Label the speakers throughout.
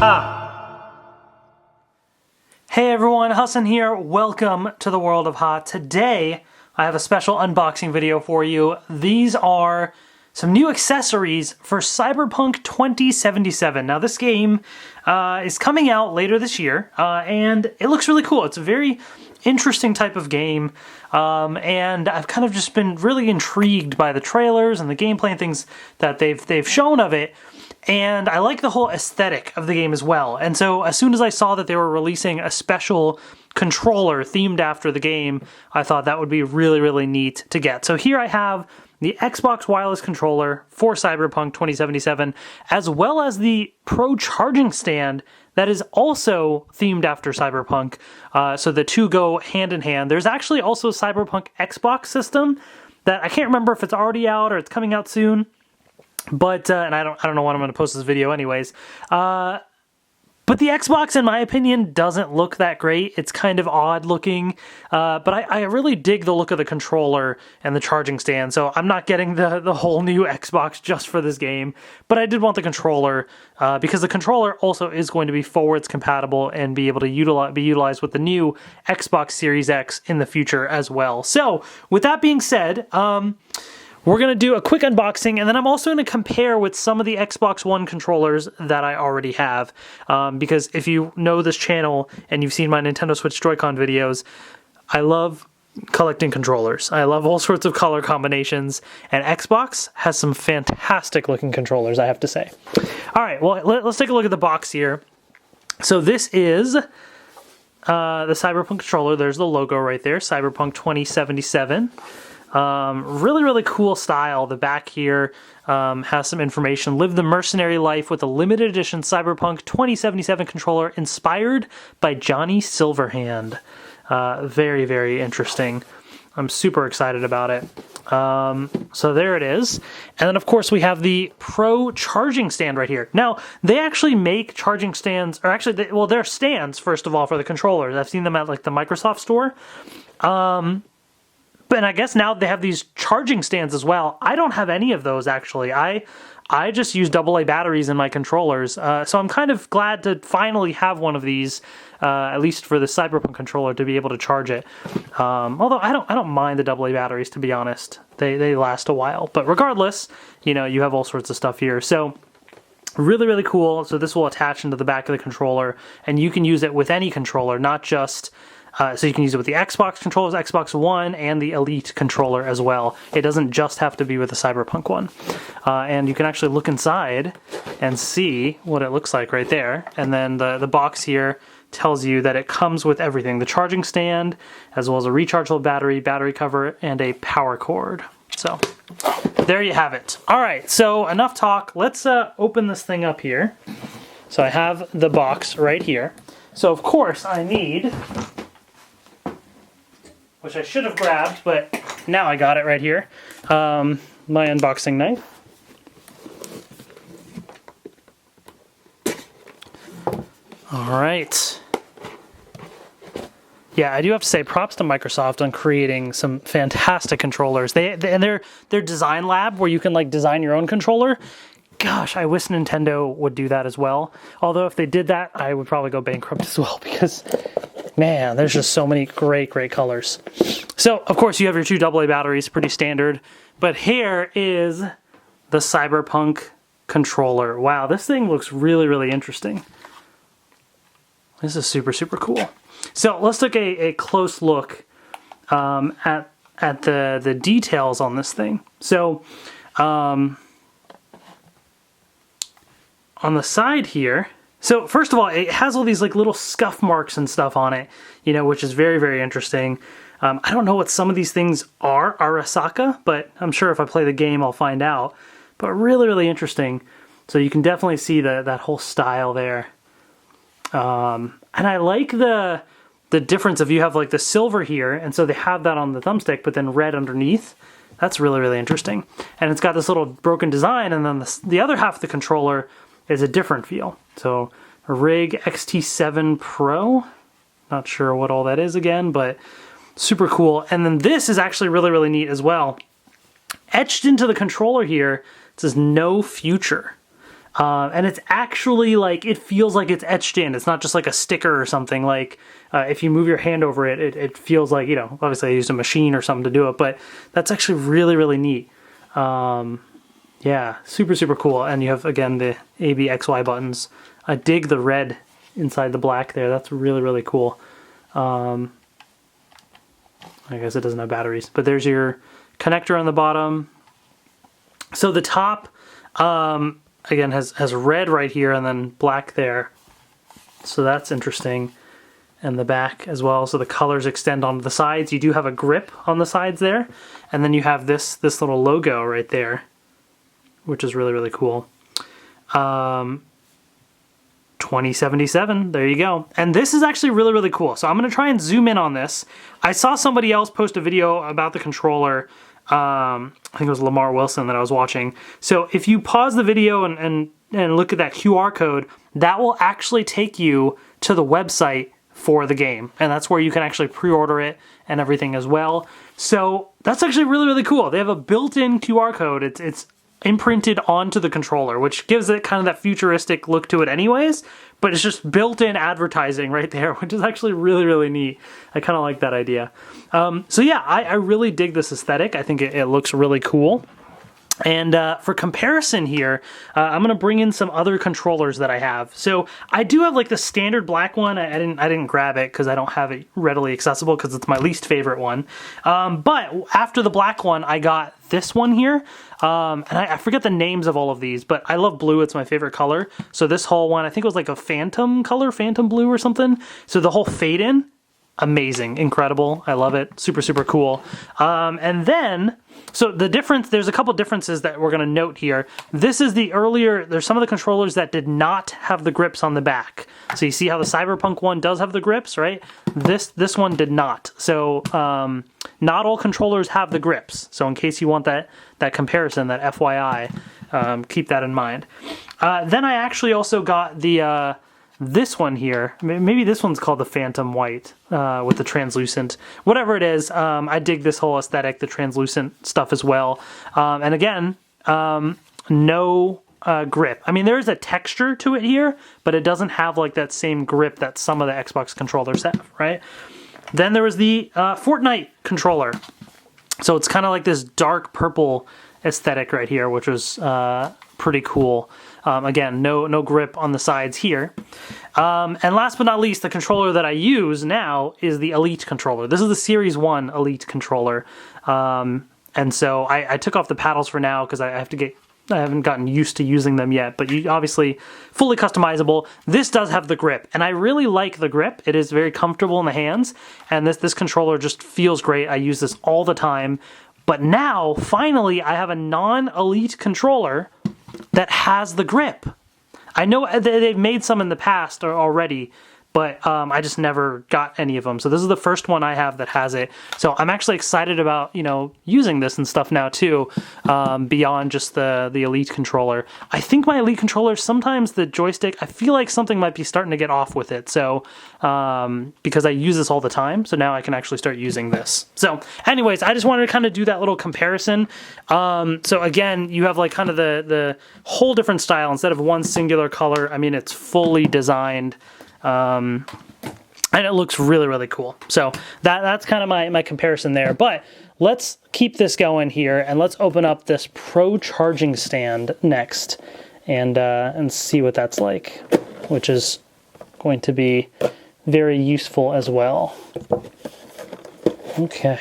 Speaker 1: Ha! Hey everyone, Hassan here. Welcome to the world of Ha. Today, I have a special unboxing video for you. These are some new accessories for Cyberpunk 2077. Now this game is coming out later this year, and it looks really cool. It's a very interesting type of game, and I've kind of just been really intrigued by the trailers and the gameplay and things that they've shown of it. And I like the whole aesthetic of the game as well. And so as soon as I saw that they were releasing a special controller themed after the game, I thought that would be really, really neat to get. So here I have the Xbox wireless controller for Cyberpunk 2077, as well as the Pro charging stand that is also themed after Cyberpunk. So the two go hand in hand. There's actually also a Cyberpunk Xbox system that I can't remember if it's already out or it's coming out soon. But, and I don't know when I'm going to post this video anyways. But the Xbox, in my opinion, doesn't look that great. It's kind of odd looking, but I really dig the look of the controller and the charging stand, so I'm not getting the whole new Xbox just for this game, but I did want the controller, because the controller also is going to be forwards compatible and be able to be utilized with the new Xbox Series X in the future as well. So, with that being said, we're going to do a quick unboxing, and then I'm also going to compare with some of the Xbox One controllers that I already have. Because if you know this channel and you've seen my Nintendo Switch Joy-Con videos, I love collecting controllers. I love all sorts of color combinations, and Xbox has some fantastic looking controllers, I have to say. Alright, well, let's take a look at the box here. So this is the Cyberpunk controller. There's the logo right there, Cyberpunk 2077. Really, really cool style. The back here has some information. Live the mercenary life with a limited edition Cyberpunk 2077 controller inspired by Johnny Silverhand. Very, very interesting. I'm super excited about it. So there it is. And then, of course, we have the Pro charging stand right here. Now, they actually make charging stands, or actually, they're stands, first of all, for the controllers. I've seen them at, like, the Microsoft store. And I guess now they have these charging stands as well. I don't have any of those, actually. I just use AA batteries in my controllers. So I'm kind of glad to finally have one of these, at least for the Cyberpunk controller, to be able to charge it. Although I don't mind the AA batteries, to be honest. They last a while. But regardless, you know, you have all sorts of stuff here. So really, really cool. So this will attach into the back of the controller, and you can use it with any controller, not just... so you can use it with the Xbox controllers, Xbox One, and the Elite controller as well. It doesn't just have to be with the Cyberpunk one. And you can actually look inside and see what it looks like right there. And then the box here tells you that it comes with everything. The charging stand, as well as a rechargeable battery cover, and a power cord. So, there you have it. Alright, so enough talk. Let's open this thing up here. So I have the box right here. So of course I need... which I should have grabbed, but now I got it right here. My unboxing knife. All right. Yeah, I do have to say props to Microsoft on creating some fantastic controllers. And their design lab, where you can like design your own controller. Gosh, I wish Nintendo would do that as well. Although if they did that, I would probably go bankrupt as well, because... man, there's just so many great colors. So, of course, you have your two AA batteries, pretty standard. But here is the Cyberpunk controller. Wow, this thing looks really, really interesting. This is super, super cool. So, let's take a close look at the details on this thing. So, on the side here... so, first of all, it has all these like little scuff marks and stuff on it, you know, which is very, very interesting. I don't know what some of these things are, Arasaka, but I'm sure if I play the game, I'll find out. But really, really interesting. So you can definitely see that whole style there. And I like the difference of you have like the silver here, and so they have that on the thumbstick, but then red underneath. That's really, really interesting. And it's got this little broken design, and then the other half of the controller is a different feel. So a RIG XT7 Pro, not sure what all that is again, but super cool. And then this is actually really, really neat as well. Etched into the controller here, it says no future. And it's actually like, it feels like it's etched in. It's not just like a sticker or something. Like if you move your hand over it, it feels like, you know, obviously I used a machine or something to do it, but that's actually really, really neat. Yeah, super, super cool. And you have, again, the A, B, X, Y buttons. I dig the red inside the black there. That's really, really cool. I guess it doesn't have batteries, but there's your connector on the bottom. So the top, again, has red right here and then black there. So that's interesting. And the back as well. So the colors extend onto the sides. You do have a grip on the sides there. And then you have this little logo right there, which is really, really cool. 2077, there you go. And this is actually really, really cool. So I'm going to try and zoom in on this. I saw somebody else post a video about the controller. I think it was Lamar Wilson that I was watching. So if you pause the video and look at that QR code, that will actually take you to the website for the game. And that's where you can actually pre-order it and everything as well. So that's actually really, really cool. They have a built-in QR code. It's imprinted onto the controller, which gives it kind of that futuristic look to it anyways, but it's just built-in advertising right there, which is actually really, really neat. I kind of like that idea. So yeah, I really dig this aesthetic. I think it looks really cool. And for comparison here, I'm going to bring in some other controllers that I have. So I do have like the standard black one. I didn't grab it because I don't have it readily accessible because it's my least favorite one. But after the black one, I got this one here. And I forget the names of all of these, but I love blue. It's my favorite color. So this whole one, I think it was like a phantom color, phantom blue or something. So the whole fade in, amazing, incredible. I love it. Super, super cool. And then, so the difference, there's a couple differences that we're going to note here. This is the earlier, there's some of the controllers that did not have the grips on the back. So you see how the Cyberpunk one does have the grips, right? This one did not. So not all controllers have the grips. So in case you want that comparison, that FYI, keep that in mind. Then I actually also got the this one here. Maybe this one's called the Phantom White with the translucent. Whatever it is, I dig this whole aesthetic, the translucent stuff as well. And again, no grip. I mean, there is a texture to it here, but it doesn't have like that same grip that some of the Xbox controllers have, right? Then there was the Fortnite controller. So it's kind of like this dark purple aesthetic right here, which was pretty cool. Again, no grip on the sides here. And last but not least, the controller that I use now is the Elite controller. This is the Series 1 Elite controller. And so I took off the paddles for now because I haven't gotten used to using them yet, but you obviously fully customizable. This does have the grip, and I really like the grip. It is very comfortable in the hands, and this controller just feels great. I use this all the time. But now, finally, I have a non-Elite controller that has the grip. I know they've made some in the past already, but I just never got any of them. So this is the first one I have that has it. So I'm actually excited about, using this and stuff now too, beyond just the Elite controller. I think my Elite controller, sometimes the joystick, I feel like something might be starting to get off with it. So, because I use this all the time, so now I can actually start using this. So anyways, I just wanted to kind of do that little comparison. So again, you have like kind of the whole different style instead of one singular color. I mean, it's fully designed. And it looks really, really cool. So that's kind of my comparison there. But let's keep this going here, and let's open up this Pro charging stand next, and see what that's like, which is going to be very useful as well. Okay.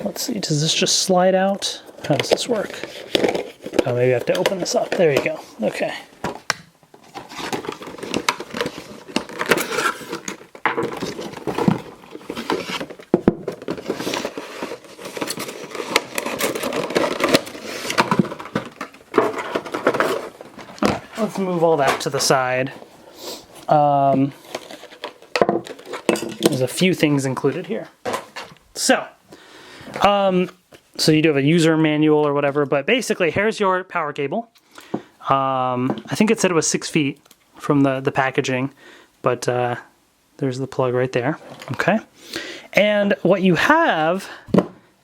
Speaker 1: Let's see. Does this just slide out? How does this work? Oh, maybe I have to open this up. There you go. Okay. Let's move all that to the side. There's a few things included here. So you do have a user manual or whatever, but basically here's your power cable. I think it said it was 6 feet from the packaging, but there's the plug right there. Okay. And what you have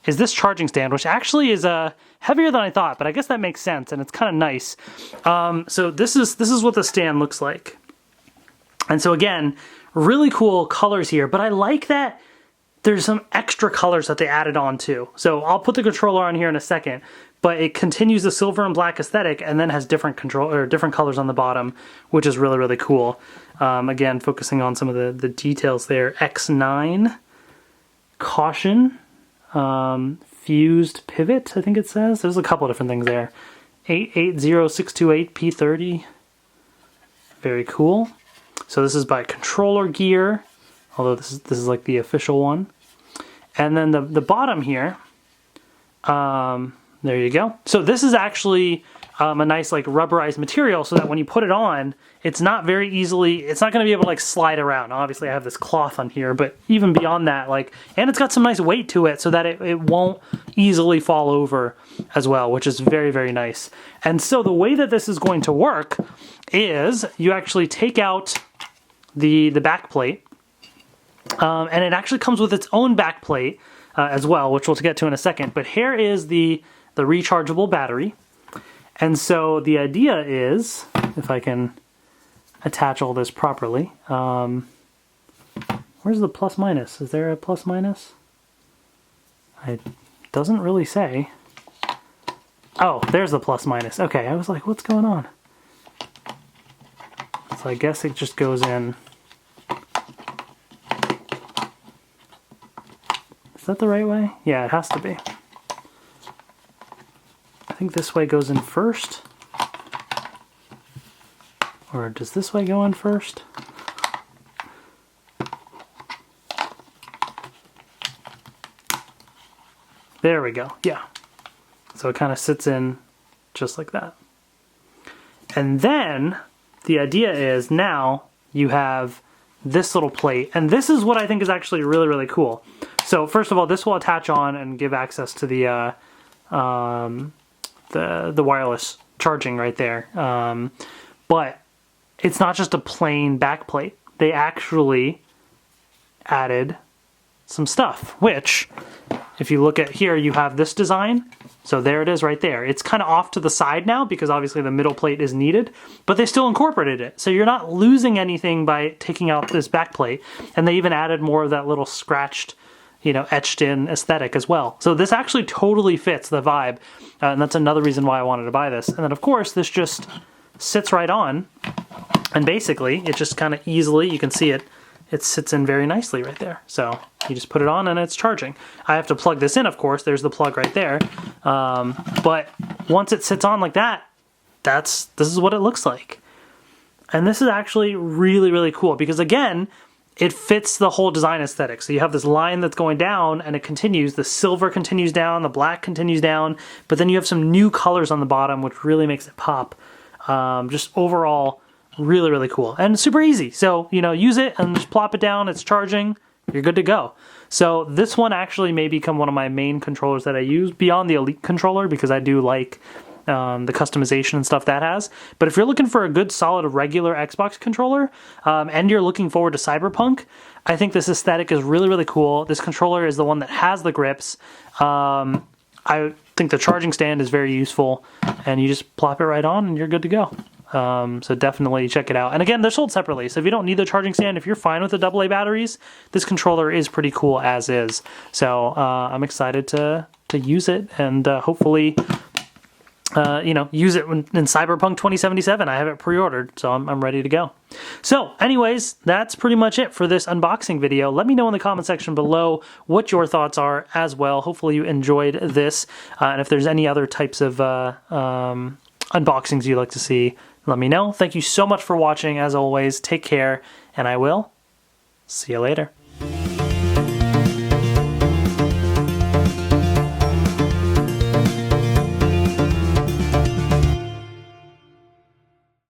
Speaker 1: is this charging stand, which actually heavier than I thought, but I guess that makes sense, and it's kind of nice. So this is what the stand looks like. And so again, really cool colors here, but I like that there's some extra colors that they added on too. So I'll put the controller on here in a second, but it continues the silver and black aesthetic and then has different different colors on the bottom, which is really, really cool. Again, focusing on some of the details there. X9, caution, fused pivot, I think it says. There's a couple different things there. 880628 P30. Very cool. So this is by Controller Gear, although this is like the official one. And then the bottom here, there you go. So this is actually a nice like rubberized material so that when you put it on, it's not very easily, it's not going to be able to like slide around. Obviously I have this cloth on here, but even beyond that, like, and it's got some nice weight to it so that it won't easily fall over as well, which is very, very nice. And so the way that this is going to work is you actually take out the back plate, and it actually comes with its own back plate as well, which we'll get to in a second. But here is the rechargeable battery. And so the idea is, if I can attach all this properly, where's the plus minus? Is there a plus minus? It doesn't really say. Oh, there's the plus minus. Okay, I was like, what's going on? So I guess it just goes in. Is that the right way? Yeah, it has to be. I think this way goes in first. Or does this way go in first? There we go. Yeah. So it kind of sits in just like that. And then the idea is now you have this little plate. And this is what I think is actually really, really cool. So first of all, this will attach on and give access to the wireless charging right there. But it's not just a plain back plate. They actually added some stuff, which, if you look at here, you have this design. So there it is right there. It's kind of off to the side now because obviously the middle plate is needed, but they still incorporated it. So you're not losing anything by taking out this back plate. And they even added more of that little scratched, you know, etched in aesthetic as well. So this actually totally fits the vibe. And that's another reason why I wanted to buy this. And then of course, this just sits right on. And basically, it just kind of easily, you can see it, it sits in very nicely right there. So you just put it on and it's charging. I have to plug this in, of course. There's the plug right there. But once it sits on like that, this is what it looks like. And this is actually really, really cool because again, it fits the whole design aesthetic. So you have this line that's going down and it continues. The silver continues down, the black continues down, but then you have some new colors on the bottom, which really makes it pop. Just overall, really, really cool and super easy. So, you know, use it and just plop it down. It's charging. You're good to go. So this one actually may become one of my main controllers that I use beyond the Elite controller because I do like the customization and stuff that has. But if you're looking for a good, solid, regular Xbox controller and you're looking forward to Cyberpunk, I think this aesthetic is really, really cool. This controller is the one that has the grips. I think the charging stand is very useful and you just plop it right on and you're good to go. So definitely check it out. And again, they're sold separately. So if you don't need the charging stand, if you're fine with the AA batteries, this controller is pretty cool as is. So I'm excited to use it and hopefully, you know, use it in Cyberpunk 2077. I have it pre-ordered, so I'm ready to go. So anyways, that's pretty much it for this unboxing video. Let me know in the comment section below what your thoughts are as well. Hopefully you enjoyed this. And if there's any other types of unboxings you'd like to see, let me know. Thank you so much for watching. As always, take care, and I will see you later.